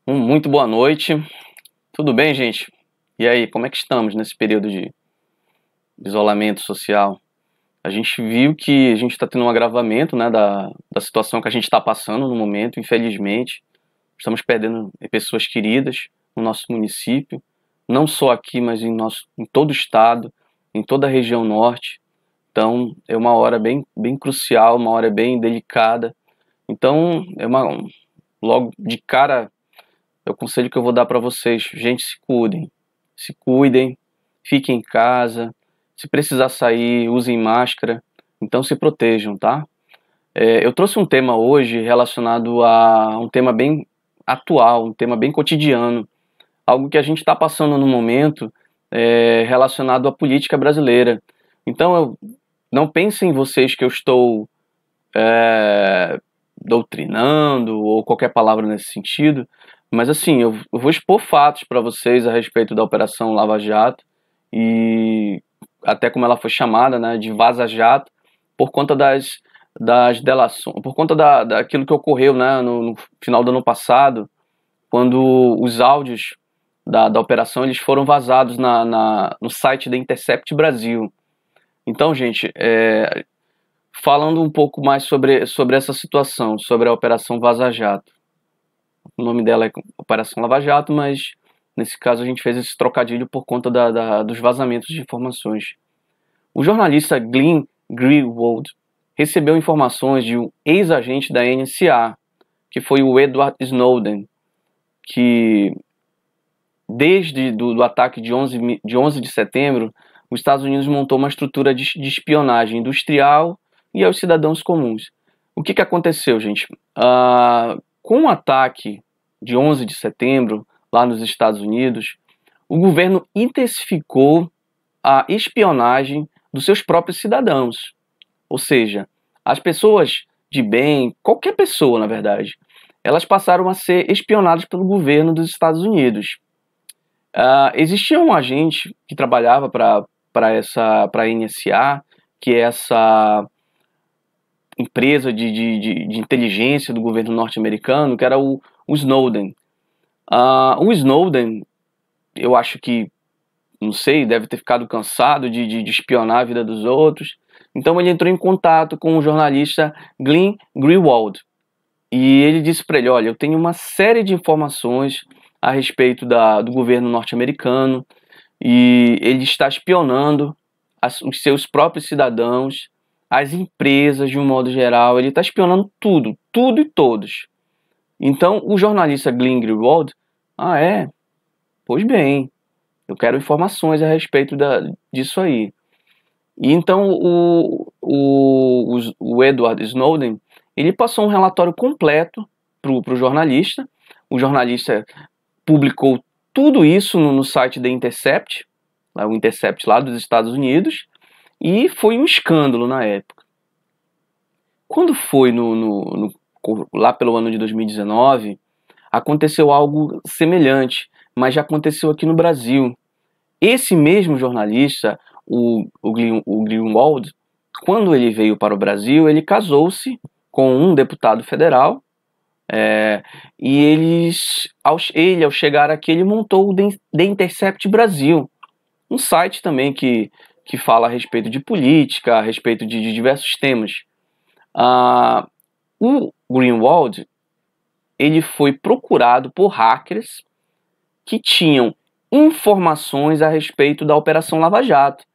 Muito boa noite. Tudo bem, gente? E aí, como é que estamos nesse período de isolamento social? A gente viu que a gente está tendo um agravamento, né, da situação que a gente está passando no momento, infelizmente. Estamos perdendo pessoas queridas no nosso município, não só aqui, mas em todo o estado, em toda a região norte. Então, é uma hora bem crucial, uma hora bem delicada. Então, logo de cara, é o conselho que eu vou dar para vocês. Gente, se cuidem, fiquem em casa. Se precisar sair, usem máscara. Então se protejam, tá? Eu trouxe um tema hoje relacionado a um tema bem atual, um tema bem cotidiano. Algo que a gente está passando no momento relacionado à política brasileira. Então não pensem em vocês que eu estou doutrinando ou qualquer palavra nesse sentido, mas assim, eu vou expor fatos para vocês a respeito da Operação Lava Jato e até como ela foi chamada, né, de Vaza Jato, por conta das delações, por conta daquilo que ocorreu, né, no final do ano passado, quando os áudios da operação eles foram vazados no site da Intercept Brasil. Então, gente, falando um pouco mais sobre essa situação, sobre a Operação Vaza Jato. O nome dela é Operação Lava Jato, mas nesse caso a gente fez esse trocadilho por conta dos vazamentos de informações. O jornalista Glenn Greenwald recebeu informações de um ex-agente da NSA, que foi o Edward Snowden, que desde do ataque de 11 de setembro, os Estados Unidos montou uma estrutura de espionagem industrial e aos cidadãos comuns. O que aconteceu, gente? Com o ataque de 11 de setembro, lá nos Estados Unidos, o governo intensificou a espionagem dos seus próprios cidadãos. Ou seja, as pessoas de bem, qualquer pessoa, na verdade, elas passaram a ser espionadas pelo governo dos Estados Unidos. Existia um agente que trabalhava para a NSA, que é essa empresa de inteligência do governo norte-americano, que era o Snowden. O Snowden, eu acho que, não sei, deve ter ficado cansado de espionar a vida dos outros. Então ele entrou em contato com o jornalista Glenn Greenwald. E ele disse para ele, olha, eu tenho uma série de informações a respeito do governo norte-americano e ele está espionando os seus próprios cidadãos, as empresas de um modo geral, ele está espionando tudo e todos. Então o jornalista Glenn Greenwald, pois bem, eu quero informações a respeito disso aí. E então o Edward Snowden, ele passou um relatório completo para o jornalista. O jornalista publicou tudo isso no site da Intercept, o Intercept lá dos Estados Unidos, e foi um escândalo na época. Quando foi lá pelo ano de 2019, aconteceu algo semelhante, mas já aconteceu aqui no Brasil. Esse mesmo jornalista, o Greenwald, quando ele veio para o Brasil, ele casou-se com um deputado federal, e ele, ao chegar aqui, ele montou o The Intercept Brasil, um site também que fala a respeito de política, a respeito de diversos temas. O Greenwald, ele foi procurado por hackers que tinham informações a respeito da Operação Lava Jato.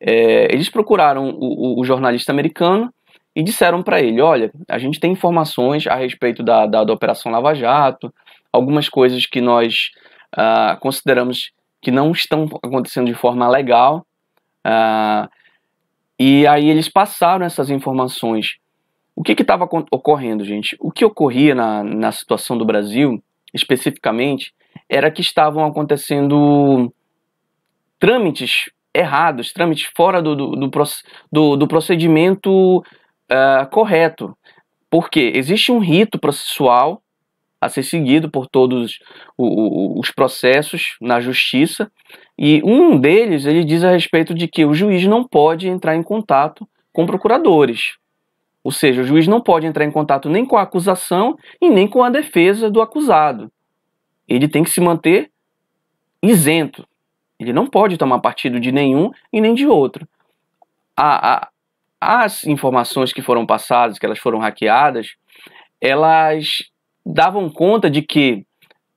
Eles procuraram o jornalista americano e disseram para ele, olha, a gente tem informações a respeito da Operação Lava Jato, algumas coisas que nós consideramos que não estão acontecendo de forma legal, e aí eles passaram essas informações. O que estava ocorrendo, gente? O que ocorria na situação do Brasil, especificamente, era que estavam acontecendo trâmites errados, trâmites fora do procedimento correto. Porque existe um rito processual a ser seguido por todos os processos na justiça, e um deles ele diz a respeito de que o juiz não pode entrar em contato com procuradores. Ou seja, o juiz não pode entrar em contato nem com a acusação e nem com a defesa do acusado. ele tem que se manter isento. Ele não pode tomar partido de nenhum e nem de outro. As informações que foram passadas, que elas foram hackeadas, elas davam conta de que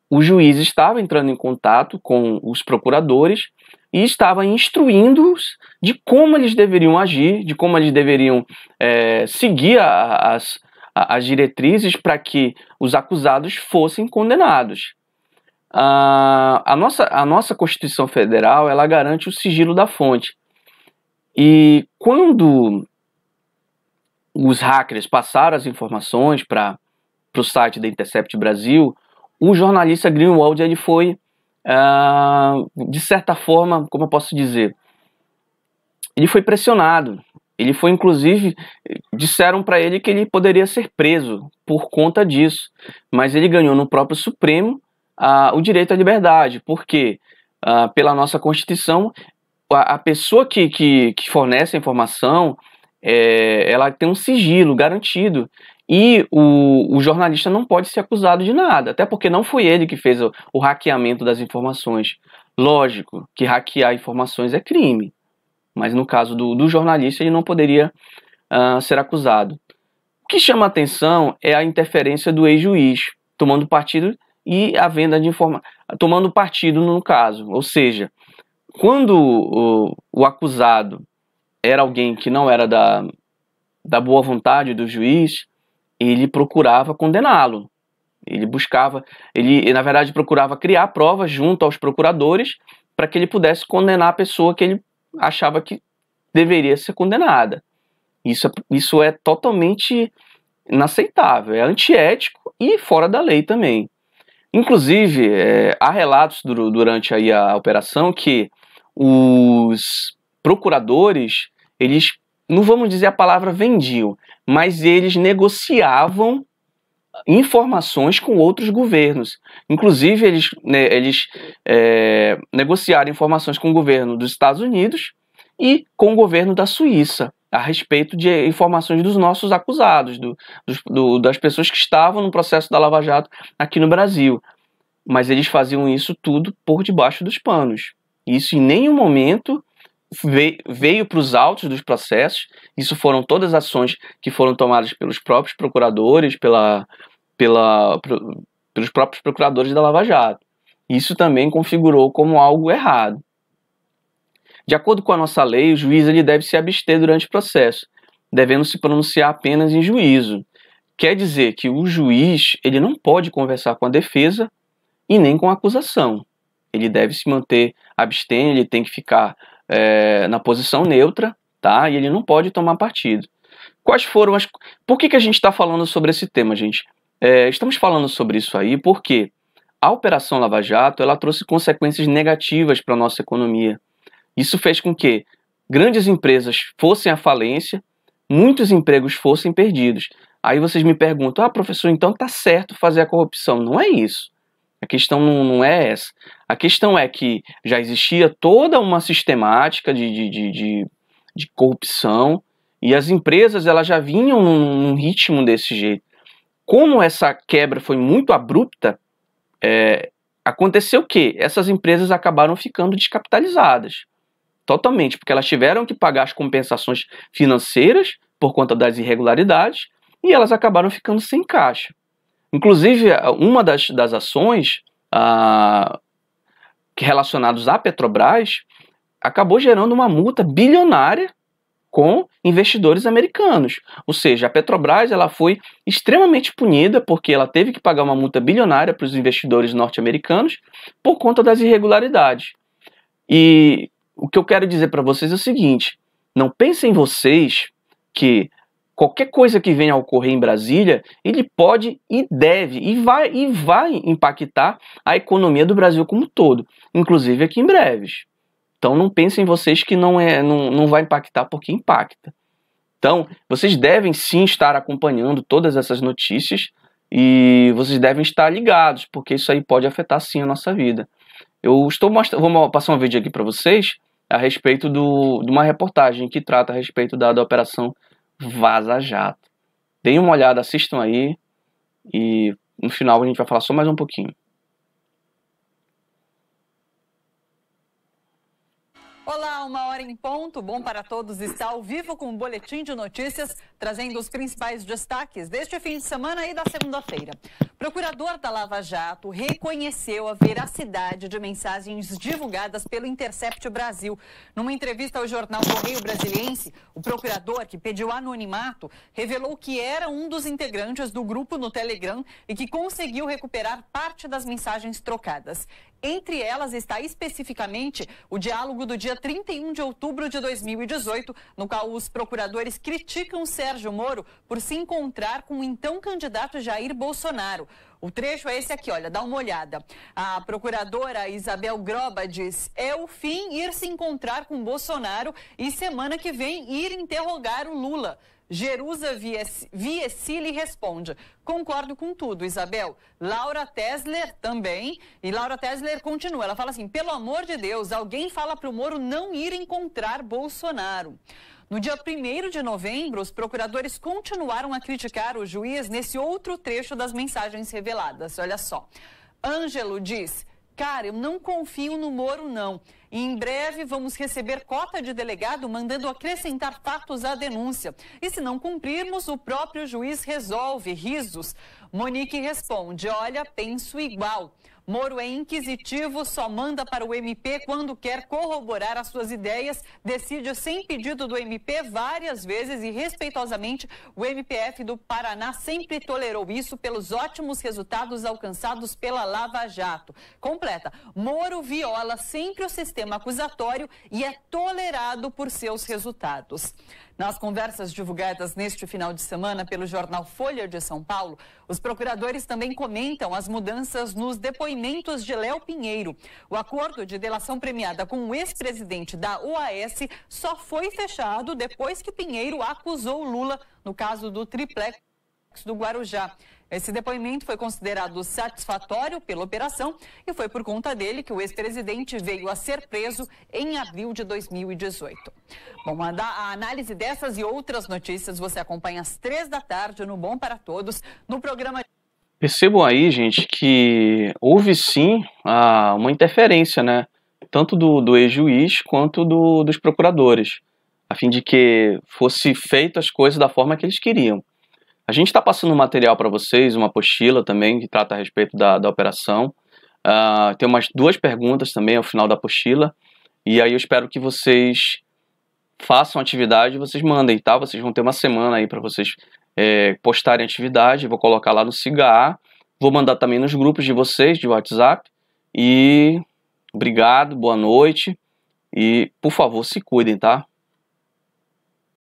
o juiz estava entrando em contato com os procuradores e estava instruindo-os de como eles deveriam agir, de como eles deveriam seguir as diretrizes para que os acusados fossem condenados. A nossa Constituição Federal, ela garante o sigilo da fonte. E quando os hackers passaram as informações para o site da Intercept Brasil, o jornalista Greenwald, ele foi, de certa forma, como eu posso dizer, ele foi pressionado. Ele foi, inclusive, disseram para ele que ele poderia ser preso por conta disso, mas ele ganhou no próprio Supremo o direito à liberdade, porque, pela nossa Constituição, a pessoa que fornece a informação, ela tem um sigilo garantido, e o jornalista não pode ser acusado de nada, até porque não foi ele que fez o hackeamento das informações. Lógico que hackear informações é crime, mas no caso do jornalista ele não poderia ser acusado. O que chama a atenção é a interferência do ex-juiz, tomando partido e a venda de informação, tomando partido no caso, ou seja, quando o acusado era alguém que não era da boa vontade do juiz, ele procurava condená-lo. Ele na verdade procurava criar provas junto aos procuradores para que ele pudesse condenar a pessoa que ele achava que deveria ser condenada. Isso é totalmente inaceitável, é antiético e fora da lei também. Inclusive, há relatos durante aí a operação que os procuradores, eles, não vamos dizer a palavra vendiam, mas eles negociavam informações com outros governos. Inclusive, eles negociaram informações com o governo dos Estados Unidos e com o governo da Suíça, a respeito de informações dos nossos acusados, das pessoas que estavam no processo da Lava Jato aqui no Brasil. Mas eles faziam isso tudo por debaixo dos panos. Isso em nenhum momento veio para os autos dos processos. Isso foram todas as ações que foram tomadas pelos próprios procuradores, pelos próprios procuradores da Lava Jato. Isso também configurou como algo errado. De acordo com a nossa lei, o juiz ele deve se abster durante o processo, devendo se pronunciar apenas em juízo. Quer dizer que o juiz ele não pode conversar com a defesa e nem com a acusação. Ele deve se manter abstêmio, ele tem que ficar na posição neutra, tá? E ele não pode tomar partido. Quais foram as... Por que a gente está falando sobre esse tema, gente? Estamos falando sobre isso aí porque a Operação Lava Jato ela trouxe consequências negativas para a nossa economia. Isso fez com que grandes empresas fossem à falência, muitos empregos fossem perdidos. Aí vocês me perguntam, professor, então tá certo fazer a corrupção. Não é isso. A questão não é essa. A questão é que já existia toda uma sistemática de corrupção e as empresas elas já vinham num ritmo desse jeito. Como essa quebra foi muito abrupta, aconteceu o quê? Essas empresas acabaram ficando descapitalizadas. Totalmente, porque elas tiveram que pagar as compensações financeiras por conta das irregularidades e elas acabaram ficando sem caixa. Inclusive, uma das ações relacionadas à Petrobras acabou gerando uma multa bilionária com investidores americanos. Ou seja, a Petrobras ela foi extremamente punida porque ela teve que pagar uma multa bilionária para os investidores norte-americanos por conta das irregularidades. E o que eu quero dizer para vocês é o seguinte, não pensem vocês que qualquer coisa que venha a ocorrer em Brasília, ele pode e deve e vai impactar a economia do Brasil como um todo, inclusive aqui em breves. Então não pensem vocês que não vai impactar porque impacta. Então vocês devem sim estar acompanhando todas essas notícias e vocês devem estar ligados, porque isso aí pode afetar sim a nossa vida. Vou passar um vídeo aqui para vocês a respeito de uma reportagem que trata a respeito da Operação Vaza Jato. Deem uma olhada, assistam aí e no final a gente vai falar só mais um pouquinho. 1h em ponto. Bom para todos, está ao vivo com um boletim de notícias, trazendo os principais destaques deste fim de semana e da segunda-feira. Procurador da Lava Jato reconheceu a veracidade de mensagens divulgadas pelo Intercept Brasil. Numa entrevista ao jornal Correio Brasiliense, o procurador, que pediu anonimato, revelou que era um dos integrantes do grupo no Telegram e que conseguiu recuperar parte das mensagens trocadas. Entre elas está especificamente o diálogo do dia 31 de outubro de 2018, no qual os procuradores criticam Sérgio Moro por se encontrar com o então candidato Jair Bolsonaro. O trecho é esse aqui, olha, dá uma olhada. A procuradora Isabel Groba diz: é o fim ir se encontrar com Bolsonaro e semana que vem ir interrogar o Lula. Jerusa Viecili responde: concordo com tudo, Isabel. Laura Tesler também. E Laura Tesler continua, ela fala assim: pelo amor de Deus, alguém fala para o Moro não ir encontrar Bolsonaro. No dia 1º de novembro, os procuradores continuaram a criticar o juiz nesse outro trecho das mensagens reveladas. Olha só. Ângelo diz: cara, eu não confio no Moro, não. E em breve vamos receber cota de delegado mandando acrescentar fatos à denúncia. E se não cumprirmos, o próprio juiz resolve. Risos. Monique responde: olha, penso igual. Moro é inquisitivo, só manda para o MP quando quer corroborar as suas ideias, decide sem pedido do MP várias vezes e, respeitosamente, o MPF do Paraná sempre tolerou isso pelos ótimos resultados alcançados pela Lava Jato. Completa: Moro viola sempre o sistema acusatório e é tolerado por seus resultados. Nas conversas divulgadas neste final de semana pelo jornal Folha de São Paulo, os procuradores também comentam as mudanças nos depoimentos de Léo Pinheiro. O acordo de delação premiada com o ex-presidente da OAS só foi fechado depois que Pinheiro acusou Lula no caso do triplex do Guarujá. Esse depoimento foi considerado satisfatório pela operação e foi por conta dele que o ex-presidente veio a ser preso em abril de 2018. Bom, a análise dessas e outras notícias você acompanha às 3 da tarde no Bom para Todos, no programa... Percebam aí, gente, que houve sim uma interferência, né? Tanto do ex-juiz quanto dos procuradores, a fim de que fosse feito as coisas da forma que eles queriam. A gente está passando um material para vocês, uma apostila também, que trata a respeito da operação. Tem umas 2 perguntas também ao final da apostila. E aí eu espero que vocês façam atividade e vocês mandem, tá? Vocês vão ter uma semana aí para vocês postarem atividade. Vou colocar lá no SIGA. Vou mandar também nos grupos de vocês, de WhatsApp. E obrigado, boa noite. E, por favor, se cuidem, tá?